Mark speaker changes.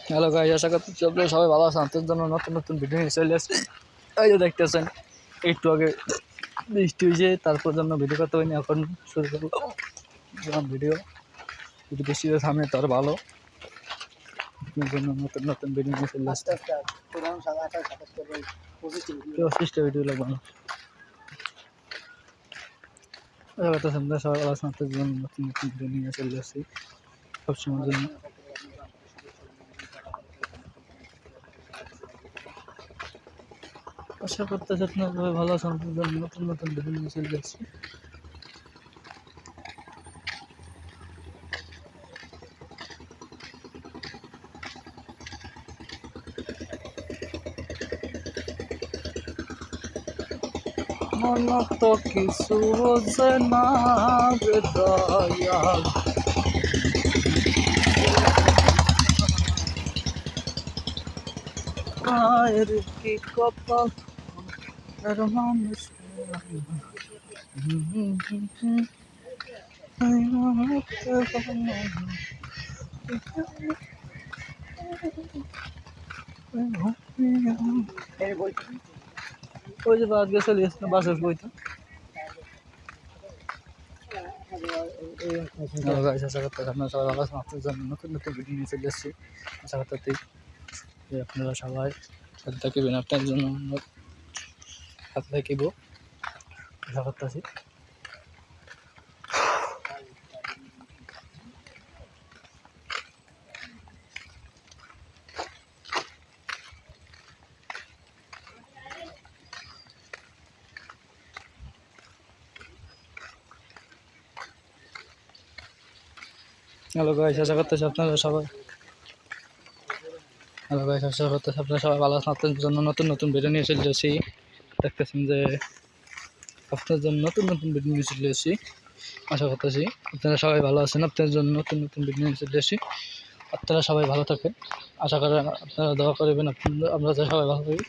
Speaker 1: Hello guys, আশা করছি আপনারা সবাই ভালো আছেন। আপনাদের জন্য নতুন নতুন ভিডিও নিয়ে চলে আসছে। এই যে দেখতেছেন, একটু আগে বৃষ্টি হয়েছে, তারপর জন্য ভিডিও করতে হয়নি। এখন শুরু করবো ভিডিও। যদি বৃষ্টি সামনে তার ভালো, আপনার জন্য নতুন নতুন ভিডিও নিয়ে চলে আসছে। 25টা ভিডিও লাগবে না। সবাই ভালো আছেন। আপনাদের জন্য নতুন নতুন ভিডিও নিয়ে চলে আসছি সবসময়ের জন্য। আশা করতেছি আপনারা সবাই ভালো আছেন। আপনাদের জন্য নতুন নতুন ভিডিও নিয়ে চলে আসছি। মন তো কিছু বোঝে না রে দয়াল, মায়ের কি কপাল আর মানুষ ওই যে বাদ গেছে বাসের বইটা। আশা করতে আপনারা সবাই ভালো আছেন। আপনাদের জন্য নতুন নতুন ভিডিও নিয়ে চলে এসেছি। আশা করতে আপনারা সবাই সাথে থাকবেন। আপনার জন্য সাথে থাকিব আশা করতেছি। হ্যালো গাইস, আশা করতেছি আপনারা সবাই ভালো আছেন। আপনাদের জন্য নতুন নতুন ভিডিও নিয়ে চলে এসেছি। দেখতেছেন যে আপনাদের জন্য নতুন নতুন ভিডিও নিয়ে চলে এসেছি। আশা করতেছি আপনারা সবাই ভালো আছেন। আপনাদের জন্য নতুন নতুন ভিডিও নিয়ে চলে এসেছি। আপনারা সবাই ভালো থাকেন। আশা করেন আপনারা দোয়া করবেন আমরা সবাই ভালো থাকি।